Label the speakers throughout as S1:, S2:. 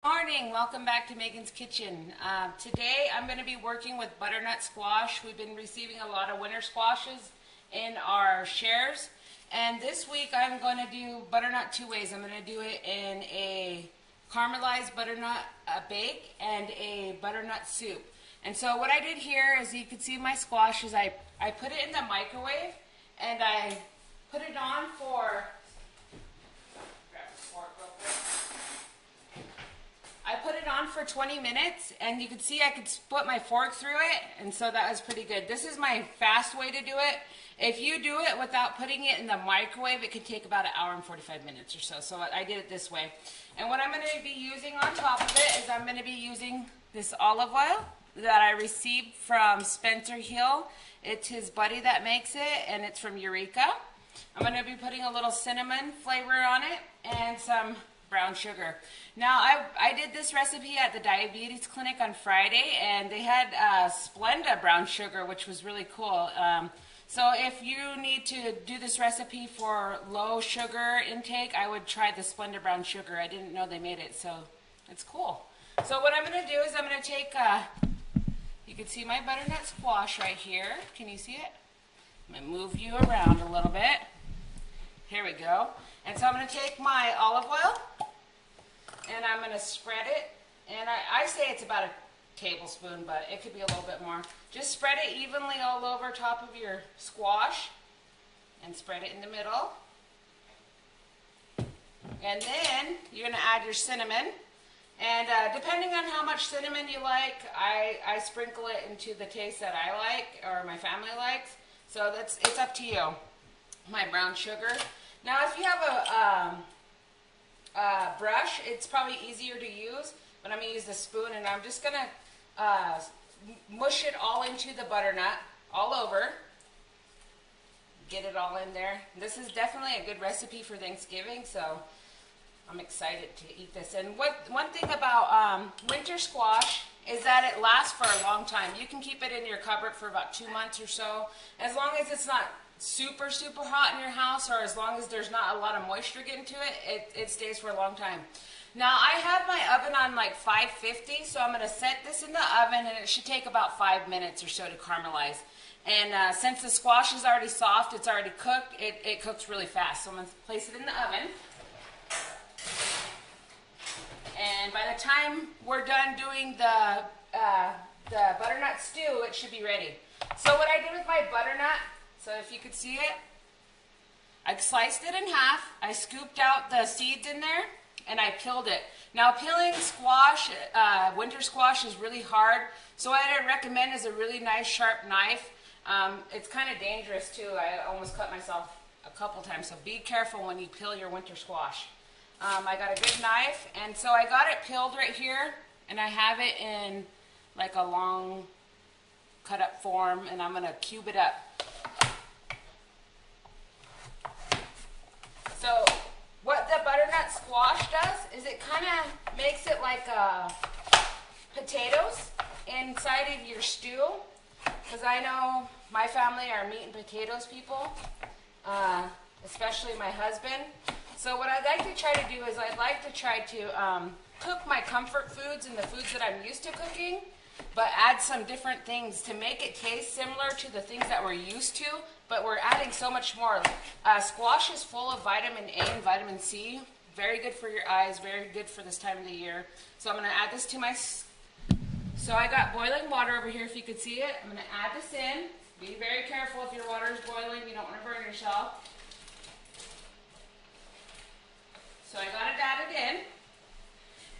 S1: Morning, welcome back to Megan's Kitchen. Today I'm going to be working with butternut squash. We've been receiving a lot of winter squashes in our shares, and this week I'm going to do butternut two ways. I'm going to do it in a caramelized butternut bake and a butternut soup. And so what I did here is, you can see my squash is I put it in the microwave and I put it on for, grab the fork real quick. I put it on for 20 minutes, and you can see I could put my fork through it, and so that was pretty good. This is my fast way to do it. If you do it without putting it in the microwave, it could take about an hour and 45 minutes or so. So I did it this way. And what I'm going to be using on top of it is I'm going to be using this olive oil that I received from Spencer Hill. It's his buddy that makes it, and it's from Eureka. I'm going to be putting a little cinnamon flavor on it and some brown sugar. Now, I did this recipe at the diabetes clinic on Friday, and they had Splenda brown sugar, which was really cool. So if you need to do this recipe for low sugar intake, I would try the Splenda brown sugar. I didn't know they made it, so it's cool. So what I'm going to do is I'm going to take, you can see my butternut squash right here. Can you see it? I'm going to move you around a little bit. Here we go. And so I'm going to take my olive oil, and I'm going to spread it. And I say it's about a tablespoon, but it could be a little bit more. Just spread it evenly all over top of your squash, and spread it in the middle. And then you're going to add your cinnamon. And depending on how much cinnamon you like, I sprinkle it into the taste that I like, or my family likes. So it's up to you. My brown sugar. Now, if you have a brush, it's probably easier to use, but I'm going to use the spoon, and I'm just going to mush it all into the butternut, all over. Get it all in there. This is definitely a good recipe for Thanksgiving, so I'm excited to eat this. And one thing about winter squash is that it lasts for a long time. You can keep it in your cupboard for about 2 months or so, as long as it's not super hot in your house, or as long as there's not a lot of moisture getting to it, it stays for a long time. Now, I have my oven on like 550, so I'm going to set this in the oven, and it should take about 5 minutes or so to caramelize. And since the squash is already soft, it's already cooked, it cooks really fast. So I'm going to place it in the oven. And by the time we're done doing the butternut stew, it should be ready. So what I did with my butternut, so if you could see it, I sliced it in half, I scooped out the seeds in there, and I peeled it. Now, peeling squash, winter squash, is really hard, so what I recommend is a really nice sharp knife. It's kind of dangerous too. I almost cut myself a couple times, so be careful when you peel your winter squash. I got a good knife, and so I got it peeled right here, and I have it in like a long cut up form, and I'm going to cube it up. So what the butternut squash does is it kind of makes it like potatoes inside of your stew, because I know my family are meat and potatoes people, especially my husband. So what I'd like to try to do is I'd like to try to cook my comfort foods and the foods that I'm used to cooking, but add some different things to make it taste similar to the things that we're used to, but we're adding so much more. Squash is full of vitamin A and vitamin C. Very good for your eyes, very good for this time of the year. So I'm going to add this to my... So I got boiling water over here, if you could see it. I'm going to add this in. Be very careful if your water is boiling. You don't want to burn yourself. So I got it added in.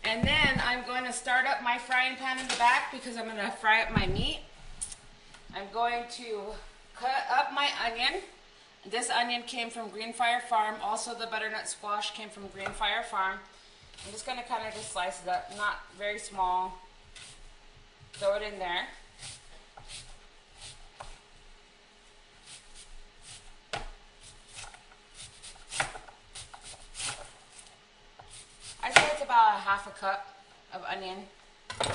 S1: And then I'm going to start up my frying pan in the back, because I'm going to fry up my meat. I'm going to cut up my onion. This onion came from Greenfire Farm. Also, the butternut squash came from Greenfire Farm. I'm just going to kind of just slice it up, not very small. Throw it in there. I say it's about a half a cup of onion. You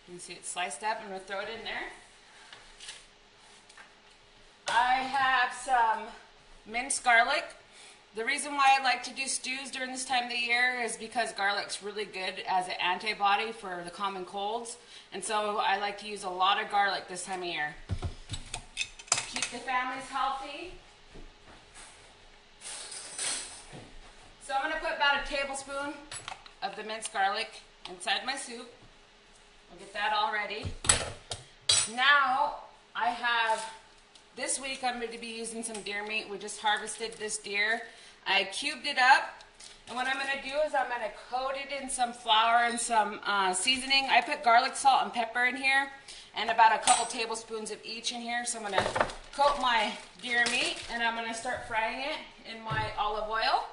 S1: can see it sliced up. I'm going to throw it in there. I have some minced garlic. The reason why I like to do stews during this time of the year is because garlic's really good as an antibody for the common colds. And so I like to use a lot of garlic this time of year. Keep the families healthy. So I'm going to put about a tablespoon of the minced garlic inside my soup. I'll get that all ready. Now I have, this week I'm going to be using some deer meat. We just harvested this deer. I cubed it up, and what I'm going to do is I'm going to coat it in some flour and some seasoning. I put garlic, salt, and pepper in here, and about a couple tablespoons of each in here. So I'm going to coat my deer meat, and I'm going to start frying it in my olive oil.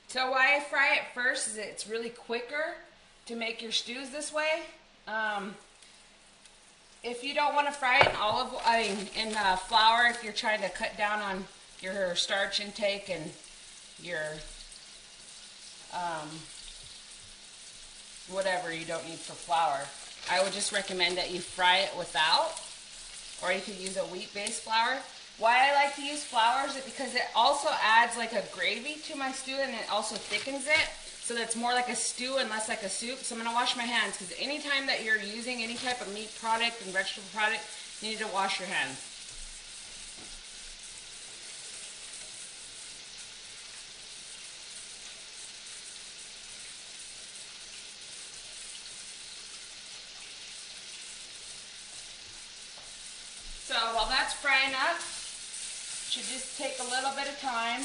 S1: So why I fry it first is it's really quicker to make your stews this way. If you don't want to fry it in flour, if you're trying to cut down on your starch intake and your whatever you don't need for flour, I would just recommend that you fry it without, or you could use a wheat-based flour. Why I like to use flour is because it also adds like a gravy to my stew, and it also thickens it so that it's more like a stew and less like a soup. So I'm going to wash my hands, because anytime that you're using any type of meat product and vegetable product, you need to wash your hands. So while that's frying up, should just take a little bit of time.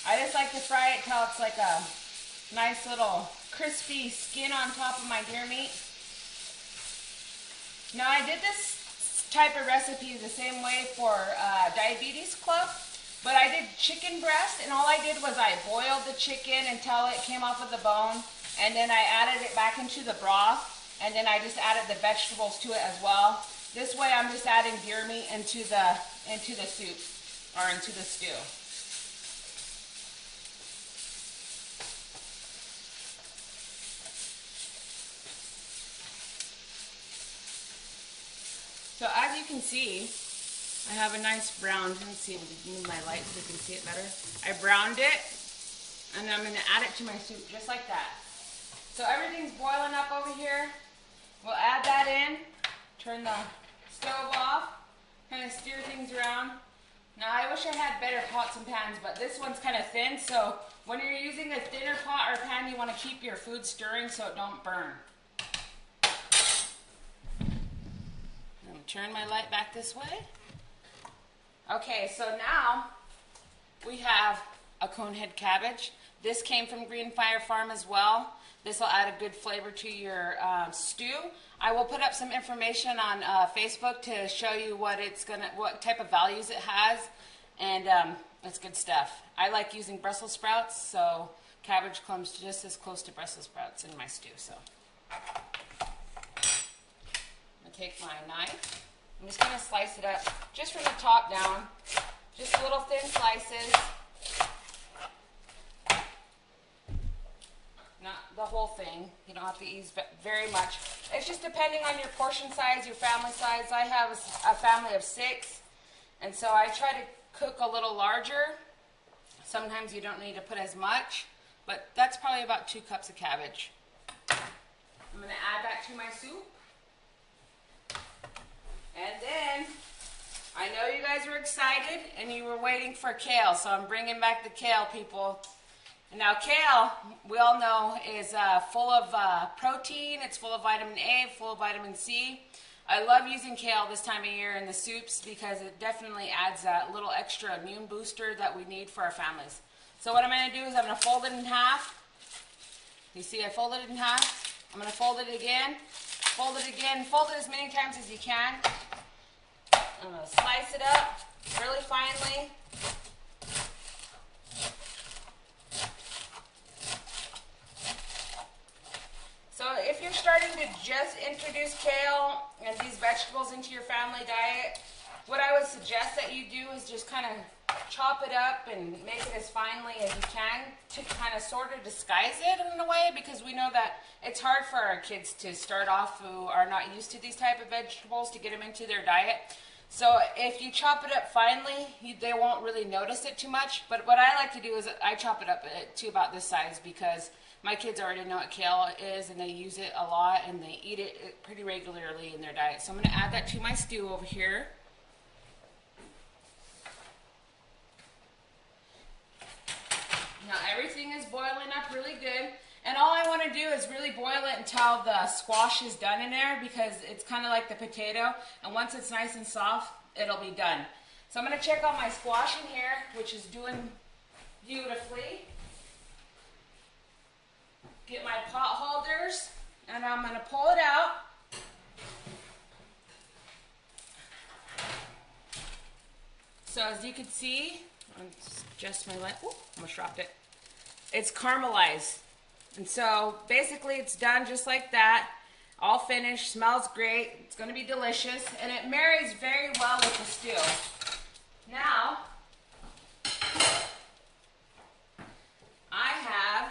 S1: I just like to fry it till it's like a nice little crispy skin on top of my deer meat. Now I did this type of recipe the same way for Diabetes Club, but I did chicken breast, and all I did was I boiled the chicken until it came off of the bone, and then I added it back into the broth, and then I just added the vegetables to it as well. This way I'm just adding deer meat into the soup, or into the stew. So as you can see, I have a nice brown. Let's see if I can move my light so you can see it better. I browned it, and I'm going to add it to my soup just like that. So everything's boiling up over here. We'll add that in, turn the stove off, kind of steer things around. Now I wish I had better pots and pans, but this one's kind of thin, so when you're using a thinner pot or pan, you want to keep your food stirring so it don't burn. I'm going to turn my light back this way. Okay, so now we have a conehead cabbage. This came from Green Fire Farm as well. This will add a good flavor to your stew. I will put up some information on Facebook to show you what type of values it has, and it's good stuff. I like using Brussels sprouts, so cabbage comes just as close to Brussels sprouts in my stew. So I'm gonna take my knife. I'm just gonna slice it up, just from the top down, just little thin slices. Not the whole thing. You don't have to use very much. It's just depending on your portion size, your family size. I have a family of 6, and so I try to cook a little larger. Sometimes you don't need to put as much, but that's probably about 2 cups of cabbage. I'm going to add that to my soup. And then, I know you guys were excited and you were waiting for kale, so I'm bringing back the kale, people. Now kale, we all know, is full of protein, it's full of vitamin A, full of vitamin C. I love using kale this time of year in the soups because it definitely adds that little extra immune booster that we need for our families. So what I'm going to do is I'm going to fold it in half. You see I folded it in half. I'm going to fold it again, fold it as many times as you can. I'm going to slice it up really finely. So if you're starting to just introduce kale and these vegetables into your family diet, what I would suggest that you do is just kind of chop it up and make it as finely as you can to kind of sort of disguise it in a way, because we know that it's hard for our kids to start off who are not used to these type of vegetables to get them into their diet. So if you chop it up finely, they won't really notice it too much. But what I like to do is I chop it up to about this size, because my kids already know what kale is and they use it a lot and they eat it pretty regularly in their diet. So I'm going to add that to my stew over here. Now everything is boiling up really good, and all I want to do is really boil it until the squash is done in there, because it's kind of like the potato, and once it's nice and soft, it'll be done. So I'm going to check on my squash in here, which is doing beautifully. Get my pot holders, and I'm going to pull it out. So as you can see, I'll adjust my light. Ooh, almost dropped it. It's caramelized. And so basically it's done just like that. All finished, smells great. It's going to be delicious, and it marries very well with the stew. Now, I have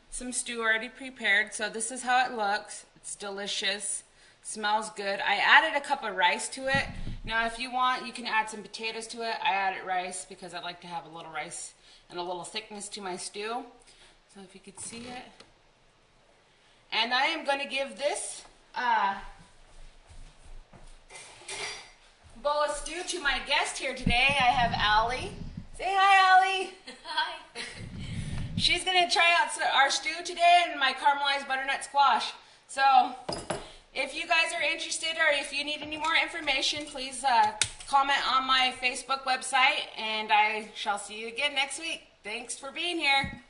S1: some stew already prepared. So this is how it looks. It's delicious. Smells good. I added a cup of rice to it. Now if you want, you can add some potatoes to it. I added rice because I like to have a little rice and a little thickness to my stew. So if you could see it. And I am going to give this bowl of stew to my guest here today. I have Allie. Say hi, Allie.
S2: Hi.
S1: She's going to try out our stew today and my caramelized butternut squash. So if you guys are interested, or if you need any more information, please comment on my Facebook website, and I shall see you again next week. Thanks for being here.